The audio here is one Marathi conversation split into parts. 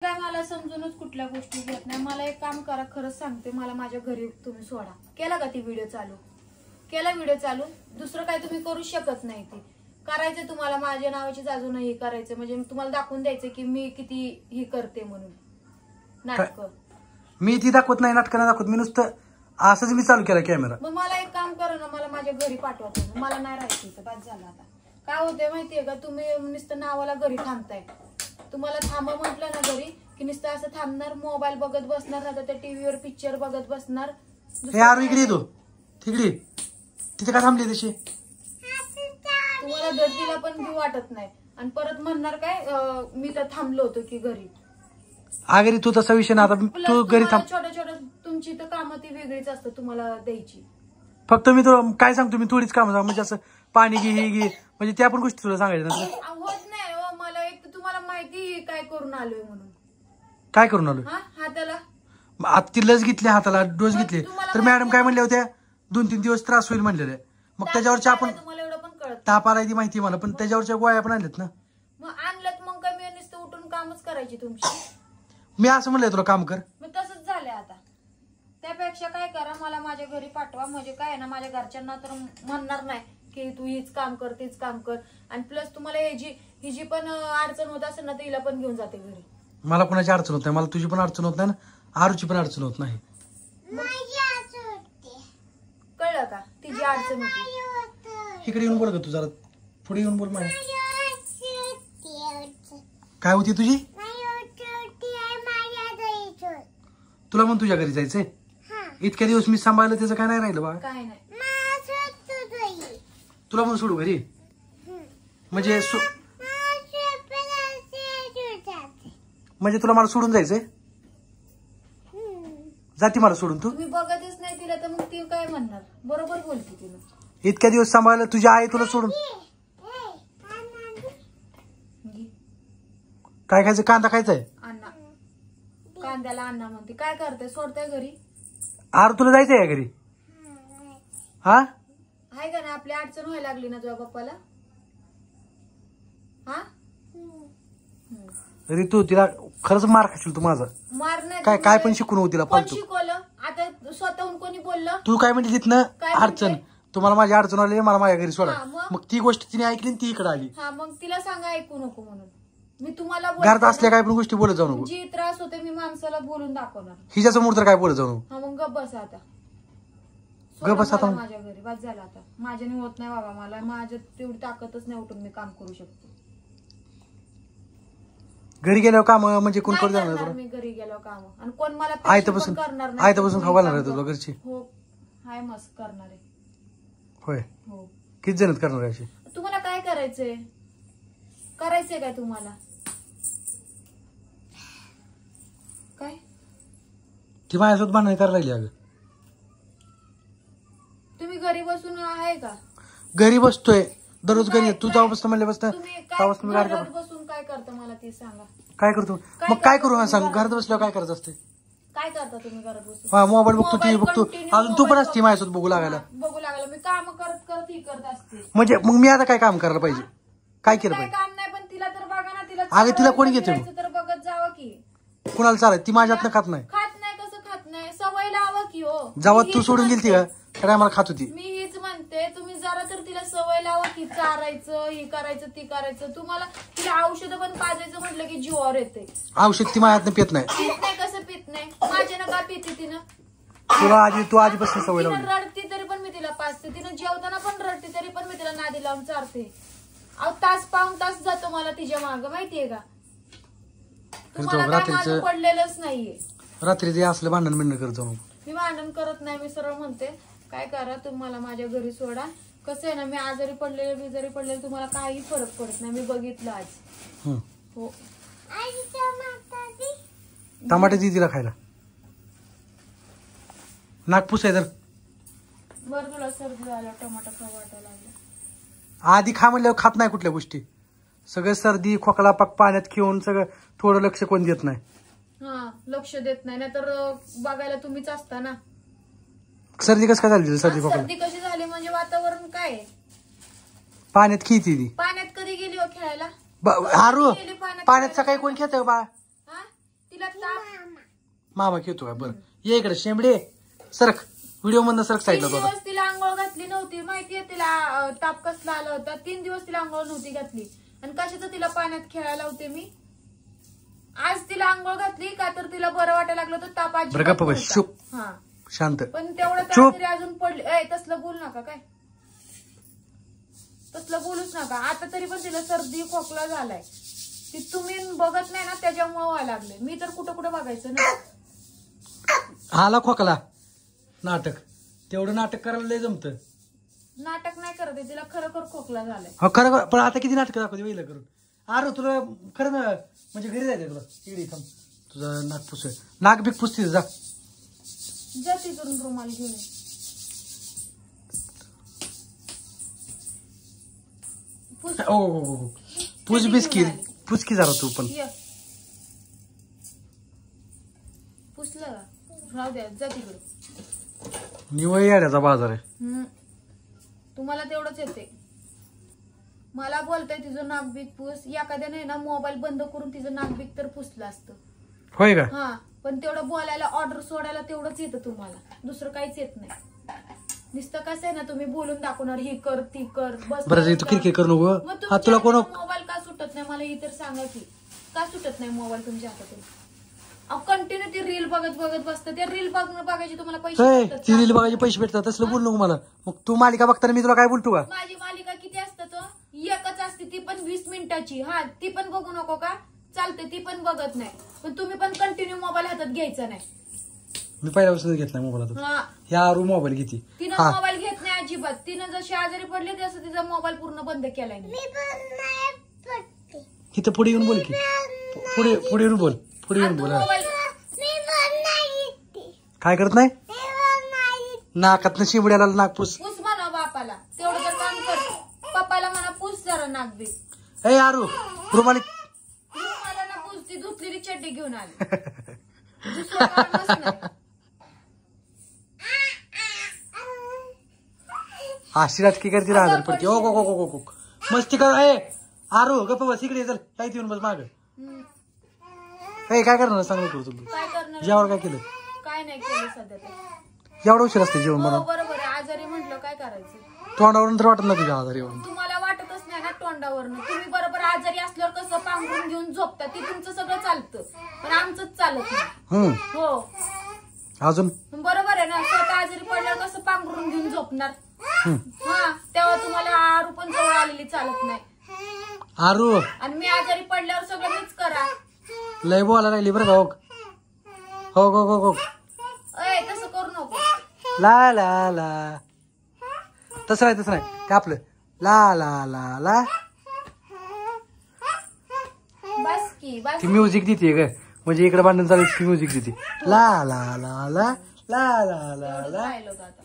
काय मला समजूनच कुठल्या गोष्टी घेत नाही. मला एक काम करा, खरंच सांगते, मला माझ्या घरी तुम्ही सोडा. केला का ती व्हिडिओ चालू? केला व्हिडिओ चालू? दुसरं काय तुम्ही करू शकत नाही. ती करायचं तुम्हाला माझ्या नावाचीच अजून हे करायचं, म्हणजे तुम्हाला दाखवून द्यायचं की मी किती ही करते म्हणून नाटक. मी ती दाखवत नाही, नाटक नाही दाखवत मी, नुसतं असंच मी चालू केला कॅमेरा. मग मला एक काम करा ना, मला माझ्या घरी पाठवा. मला नाही राहायचं इथं, बाद झालं आता. काय होतंय माहितीये का, तुम्ही नुसतं नावाला घरी थांबताय. तुम्हाला थांबा म्हटलं ना घरी की नुसतं असं थांबणार, मोबाईल बघत बसणार, ना तर त्या टीव्हीवर पिक्चर बघत बसणार. यार इकडे येतो तिकडे, तिथे काय थांबली तशी? तुम्हाला दर्दीला पण घेऊ वाटत नाही आणि परत म्हणणार काय मी तर थांबलो होतो की घरी. अगरी तू तसा विषय ना, आता तू घरी थांब. छोट्या छोट्या तुमची तर कामं ती वेगळीच असतं तुम्हाला द्यायची. फक्त मी तुला काय सांगतो, मी थोडीच कामं सांग, म्हणजे असं पाणी घे हे घे, म्हणजे त्या पण गोष्टी तुला सांगायच्या. होत नाही हो मला. एक तर तुम्हाला माहिती काय करून आलोय म्हणून. काय करून आलो? हाताला आता ती लस घेतली, हाताला डोस घेतले, तर मॅडम काय म्हणल्या होत्या 2-3 दिवस त्रास होईल म्हणलेलं. मग त्याच्यावरच्या आपण तुम्हाला एवढं पण कळत ताप आलाय ती माहिती मला, पण त्याच्यावरच्या गोळ्या पण आणल्यात ना. मग आणलं मग काय मी नुसतं उठून कामच करायची तुमची. मी असं म्हणलंय तुला काम कर. मग तसंच झालंय आता. त्यापेक्षा काय करा, मला माझ्या घरी पाठवा. म्हणजे काय ना, माझ्या घरच्यांना तर म्हणणार नाही की तू हीच काम कर तीच काम कर. आणि प्लस तुम्हाला ही जी पण अडचण होत असेल ना, तर हिला पण घेऊन जाते घरी. मला कोणाची अडचण होत नाही, मला तुझी पण अडचण होत नाही ना, आरूची पण अडचण होत नाही. कळलं का? तिची अडचण होती. इकडे येऊन बोल ग तू, जरा पुढे येऊन बोल. माझ्या काय होती तुझी? तुला म्हणून तुझ्या घरी जायचंय? इतक्या दिवस मी सांभाळलं, त्याचं काय नाही राहिलं बा? काय नाही. तुला म्हणून सोडू घरी? म्हणजे म्हणजे तुला मला सोडून जायचंय? जाती मला सोडून तू? तुम्ही बघतच नाही तिला, तर मग ती काय म्हणणार? बरोबर बोलते तिला. इतक्या दिवस सांभाळलं, तुझी आई तुला सोडून. काय खायचं? कांदा खायचाय? अण्णा कांद्याला अण्णा म्हणते. काय करते? सोडताय घरी? आर तुला जायचंय का घरी? हा आहे का ना, आपली अडचण व्हायला लागली ना तुझ्या पप्पाला. हा ऋतू, तिला खरंच मार खाशील तू माझा. मार नाही. काय पण शिकून होती तिला फालतू. शिकवलं आता? स्वतःहून कोणी बोललं? तू काय म्हणते तिथनं अडचण, तुम्हाला माझी अडचण आली, मला माझ्या घरी सोडा. मग ती गोष्ट तिने ऐकली, ती इकडे आली. हा मग तिला सांगा ऐकू नको म्हणून. मी तुम्हाला घरात असल्या काय पण गोष्टी बोलत जाऊ नको. जी त्रास होते मी माणसाला बोलून दाखवणार. हिच्या समोर तर काय बोलत जाऊ नको. हा मग गप बस आता. गप बस आता. माझ्या घरी बस झाला आता. माझ्याने होत नाही बाबा, मला माझ्यात तेवढी ताकदच नाही उठून मी काम करू शकतो. घरी गेल्यावर काम म्हणजे कोण करू जाणार तुला? मी घरी गेल्यावर काम आणि कोण मला आयतापासून करणार नाही. आयतापासून खाऊ घालणार आहे तुला घरची? हो हाय मस्त करणार आहे. होय. हो. किती जण करणार आहे? तुम्हाला काय करायचंय? करायचंय काय तुम्हाला? काय ती माझ्यासोबत भांडण करायला लागली. अगं तुम्ही घरी बसून आहे का? घरी बसतोय दररोज. घरी तू जाऊ बसतो म्हणले बसता बसून काय करता मला ते सांगा. काय करतो? मग काय करू? हा सांग. घरात बसल्यावर काय करायचं असते? काय करता तुम्ही घरात बसून? मोबाईल बघतो, टीव्ही बघतो. अजून तू पण असते माझ्यासोबत बघू लागायला. मी काम करत करत ही करत असते. म्हणजे मग मी आता काय काम करायला पाहिजे? काय केलं पाहिजे? काम नाही, पण तिला तर बघा ना. तिला अगं तिला कोणी घेते? तर बघत जावं की. कुणाला चालत? ती माझ्यातनं खात नाही. खात नाही? कसं खात नाही? सवय लावा की हो. जेव्हा तू सोडून गेलती का काय मला खात होती? मी हीच म्हणते, तुम्ही जरा तर तिला सवय लावा की चारायचं, हे करायचं, ती करायचं. तुम्हाला तिला औषधं पण पाजायचं म्हटलं की जीवावर येते. औषध ती माझ्यातनं पित नाही. पित नाही? कसं पित नाही? माझ्यानं का पिते तिनं? तू आधीपासून सवय लावली. रडती तरी पण मी तिला पाजते. तिनं जेवताना पण रडते तरी पण मी तिला नादी लावून चारते. अहो तास पाऊण तास जातो मला तिच्या माग, माहितीये का? तुम्हाला काय माझं पडलेलंच नाहीये. रात्री ते असलं भांडण बिंडण करत जाऊ. मी भांडण करत नाही. मी सरळ म्हणते काय करा, तुम्हाला माझ्या घरी सोडा. कसं आहे ना, मी आजारी पडलेले तुम्हाला काही फरक पडत नाही. मी बघितलं आज. हो. टमाटे दी तिला खायला. नागपूस आहे तर बरं. तुला सर्दी झाला, टमाटा खाऊ वाटायला लागला. आधी खा म्हणल्यावर खात नाही कुठल्या गोष्टी. सगळं सर्दी खोकला पाक पाण्यात खेळून सगळं थोडं लक्ष कोण देत नाही. हा लक्ष देत नाही, नाहीतर बघायला तुम्हीच असता ना. सर्दी कसं काय झाली? सर्दी कशी झाली म्हणजे वातावरण काय? पाण्यात खेळती ती. पाण्यात कधी गेली हो खेळायला? हारू पाण्यात सकाळी कोण खेळतंय बाळा? मामा खेळतो का? बरं ये इकडे शेंबडे सरक, व्हिडिओ मधनं सरक 3 साईडला. दिवस तिला आंघोळ घातली नव्हती, माहितीये तिला ताप कसला आला होता. 3 दिवस तिला आंघोळ नव्हती घातली, आणि कशाचं तिला पाण्यात खेळायला होते मी. आज तिला आंघोळ घातली का तर तिला बरं वाटायला लागलं तर ताप बरं गप्प बस, नव्हता. चुप हा शांत. पण तेवढं चुप. तरी अजून पडले. तसलं बोल नका, काय तसलं बोलूच नका. आता तरी पण तिला सर्दी खोकला झालाय. ती तुम्ही बघत नाही ना, त्याच्यामुळे व्हायला लागले. मी तर कुठं कुठं बघायचं ना. आला खोकला. नाटक तेवढं नाटक करायला लय जमतं. नाटक नाही करत आहे, तिला खरोखर खोकला झालाय. हो खरं, पण आता किती नाटक दाखवते वेळेला करून. अरे तुला खरं ना, म्हणजे घरी जायचं तुला. इकडे थांब, तुझं नाक पुस, नाक बीक पुसतीस जा. जा तिकडून रुमाल घेऊन ये. पुस. ओ पुस बिस्की पुसकी जरा तू पण. ये. पुसलं का? राहू द्या, जा तिकडे. निवळ येड्याचा बाजार आहे. तुम्हाला तेवढंच येते. मला बोलताय तिचं नाकबीक पुस. एखाद्याने ना मोबाईल बंद करून तिचं नाकबीक तर पुसलं असतं. होय का? हा, पण तेवढं बोलायला, ऑर्डर सोडायला तेवढंच येतं तुम्हाला, दुसरं काहीच येत नाही. नुसतं कसं आहे ना, तुम्ही बोलून दाखवणार, ही कर ती कर बस. बरं तू किरकिर करू नको. हा तुला कोण मोबाईल का सुटत नाही मला ही तर सांगा की. का सुटत नाही मोबाईल तुमच्या हातातून? कंटिन्यू ती रील बघत बघत बसतं. त्या रील बघायचे तुम्हाला पैसे भेटतात ती का? रील बघायचे पैसे भेटतात तसलं बोल नको मला. मग तू मालिका बघताना मी तुला काय बोलतो का? माझी मालिका किती असतं तो? एकच असते, ती पण 20 मिनिटाची. हा, ती पण बघू नको का? चालते, ती पण बघत नाही. पण तुम्ही पण कंटिन्यू मोबाईल हातात घ्यायचा नाही. मी पहिल्यापासून घेत नाही मोबाईल हातात. हा, ह्या आरू मोबाईल घेते. तिनं मोबाईल घेत नाही अजिबात. तिनं जशी आजारी पडली तसं तिचा मोबाईल पूर्ण बंद केलाय. इथं पुढे येऊन बोल की. पुढे येऊन बोल. पुढे येऊन बोल. मोबाईल काय करत नाही? नाकात शिवड्याला नाक पुस. पुस म्हणा बापाला, तेवढं तर काम कर. पप्पाला म्हणा पुस जरा नाकबीक. ए आरू रुमाली. मला ना पुस, ती धुतलेली चड्डी घेऊन आली. दुसरं कामच नाही. अशी राजकी करते राहणार पडते. ओ गो गो गो गो मस्ती कर. ए आरू गप्प बस, इकडे चल. काय येऊन बस माग. काय करणार सांग नको तुम्ही. काय करणार? जेवण काय केलं? काय नाही केलं सध्या तर. एवढा उशीर असते जेवण हो, बनवून. बरोबर आहे. आजारी म्हटलं काय करायचं? तोंडावरून तर वाटत नाही तुझ्या आजारी येऊन. तुम्हाला वाटतच नाही ना तोंडावरनं. तुम्ही बरोबर आजारी असल्यावर कसं पांघरून घेऊन झोपता, ते तुमचं सगळं चालतं, पण आमचंच चालत नाही. हो, अजून बरोबर आहे ना. स्वतः आजारी पडल्यावर कसं पांघरून घेऊन झोपणार? हा, तेव्हा तुम्हाला आरू पण जवळ आलेली चालत नाही. आरू आणि मी आजारी पडल्यावर सगळं मीच करा. लय बोलायला लागली बरं का? हो गो गो गो. अय, तसं करू नको. ला ला ला. तसं नाही ते आपलं ला ला ला ला. बस की बस. ती म्युझिक देते ग, म्हणजे इकडे भांडण चालू ती म्युझिक देते. ला ला ला ला ला ला ला ला. राहिलो आता.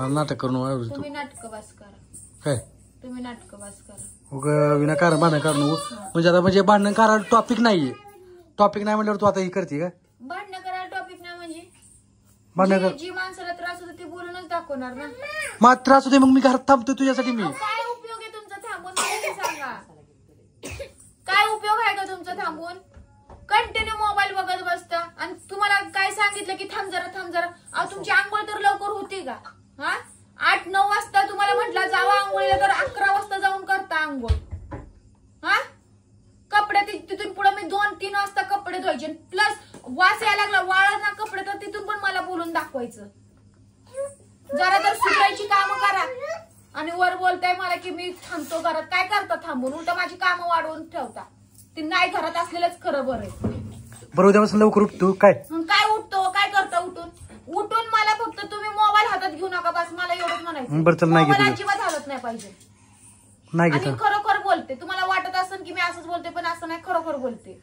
नाटक करून तुम्ही नाटक बस करा. काय तुम्ही नाटक बस करा. विनाकारण भांडण करू नको. म्हणजे आता म्हणजे भांडण करायला टॉपिक नाहीये. टॉपिक नाही म्हटल्यावर तू आता ही करते का? भांडणं करायला टॉपिक नाही म्हणजे भांडण कर. जी माणसाला त्रास होतो ती बोलूनच दाखवणार ना. मग त्रास होते, मग मी घरात थांबतो तुझ्यासाठी. मी काय उपयोग आहे तुमचा थांबून? मला ते सांगा. काय उपयोग आहे का तुमचा थांबून? कंटिन्यू मोबाईल बघत बसता, आणि तुम्हाला काय सांगितलं की थांब जरा थांब जरा. अहो, तुमची आंघोळ तर लवकर होती का? हा, 8-9 वाजता तुम्हाला म्हटलं जावा आंघोळीला, तर 11 वाजता जाऊन करता आंघोळ. हा, कपडे तिथून पुढे मी 2-3 वाजता कपडे धुवायचे, प्लस वास यायला लागला वाळत ना कपडे, तर तिथून पण मला बोलून दाखवायचं. जरा तर सुटायची कामं करा, आणि वर बोलताय मला की मी थांबतो घरात. काय करता थांबून? उलट माझी कामं वाढवून ठेवता. ती नाही घरात असलेलंच खरं बरं आहे. बरं उद्यापासून लवकर उठतो काय? काय उठतो? काय करता उठून मला फक्त तुम्ही मोबाईल हातात घेऊ नका, बस. मला एवढंच म्हणायचं. बरं चल, नाही मोबाईल घेतो. अजिबात हालत नाही पाहिजे. नाही आणि घेतो. खरोखर बोलते. तुम्हाला वाटत असेल की मी असंच बोलते, पण असं नाही, खरोखर बोलते.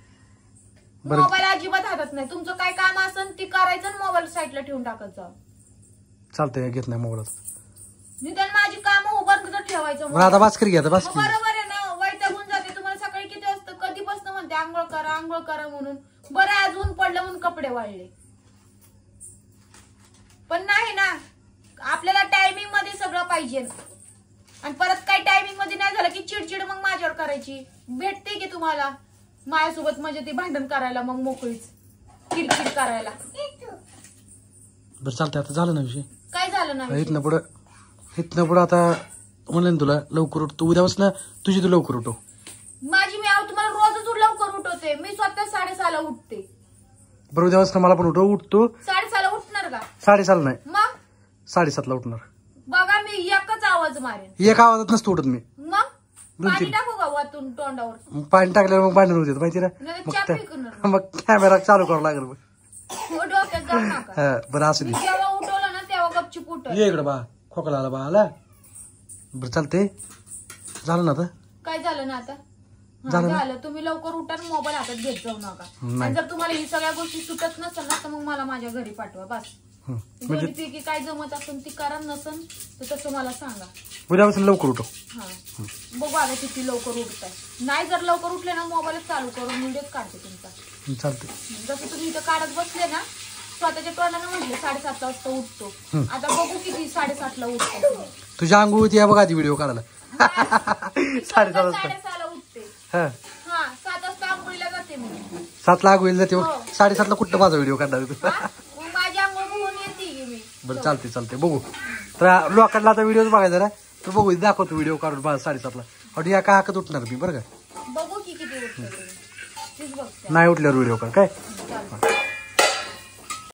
बरं. मोबाईल अजिबात हातात नाही. तुमचं काय काम असेल ती करायचं, मोबाईल साईडला ठेवून टाकायचं. चालतंय, घेत नाही मोबाईल. निदान माझी कामं उभारून तर ठेवायचं. बरं आता बास्कर घ्या, बास्कर. बरोबर आहे ना. वैतागून जाते. तुम्हाला सकाळी किती वाजता कधीपासून म्हणते आंघोळ करा म्हणून. बरं, आज ऊन पडलं म्हणून कपडे वाळले, पण नाही ना. आपल्याला टायमिंग मध्ये सगळं पाहिजे, आणि परत काही टायमिंग मध्ये नाही झालं की चिडचिड मग माझ्यावर करायची. भेटते की तुम्हाला माझ्यासोबत, म्हणजे ती भांडण करायला मग मोकळीच. किरकिर करायला. बरं चालतंय, आता झालं ना विषय. काय झालं नाही? इथनं पुढं आता म्हणलं ना तुला लवकर उठ. तू उद्यापासून तुझी तू लवकर उठव. माझी मी तुम्हाला रोजच लवकर उठवते. मी स्वतः 6:30ला उठते. बरं उद्यापासून मला पण उठतो. 6:30ला उठणार का? 6:30 नाही, मग 7:30ला उठणार. बघा मी एकच आवाज मारेन. एक आवाजात नसतो उठत मी. मग पाणी टाकू का वातून तोंडावर? पाणी टाकल्यावर मग भांडण होते माहिती ना. मग कॅमेरा चालू करावा लागेल. डोक्यात जाऊ नका. बरं असं दे. जेव्हा उठवलं ना तेव्हा गपचूप उठव. ये इकडं बा, खोकला आला बा आला. बरं चालते, झालं ना आता? काय झालं ना आता? झालं. तुम्ही लवकर उठा, मोबाईल हातात घेत जाऊ नका. आणि जर तुम्हाला ही सगळ्या गोष्टी सुटत नसेल ना तर मग मला माझ्या घरी पाठवा. बस दोन्हीपैकी काय जमत असेल ती करा, नसेल तर तसं मला सांगा. उद्यापासून लवकर उठव. हा बघू आता किती लवकर उठताय. नाही जर लवकर उठले ना मोबाईल चालू करून व्हिडिओच काढते तुमचा. चालते. जसं तुम्ही इथं काढत बसले ना, स्वतःच्या तोंडाने म्हटले 7:30 वाजता उठतो. आता बघू किती 7:30ला उठतो. तुझ्या अंघोळ होती बघा आधी व्हिडिओ काढायला. 7:30 वाजता 7:30ला उठते. हा 7 वाजता आंघोळीला जाते मी. 7ला होईल जाते. 7:30ला कुठं माझा व्हिडिओ काढणार तू? मग माझी आंघोळ बघून येते की मी. बरं चालते बघू. तर लोकांना आता व्हिडिओ बघायचा ना, तर बघू दाखवतो व्हिडिओ काढून 7:30ला. आणि या का हाकत उठणार मी बरं का? बघू की किती उठतो. नाही उठल्यावर व्हिडिओ काढ काय.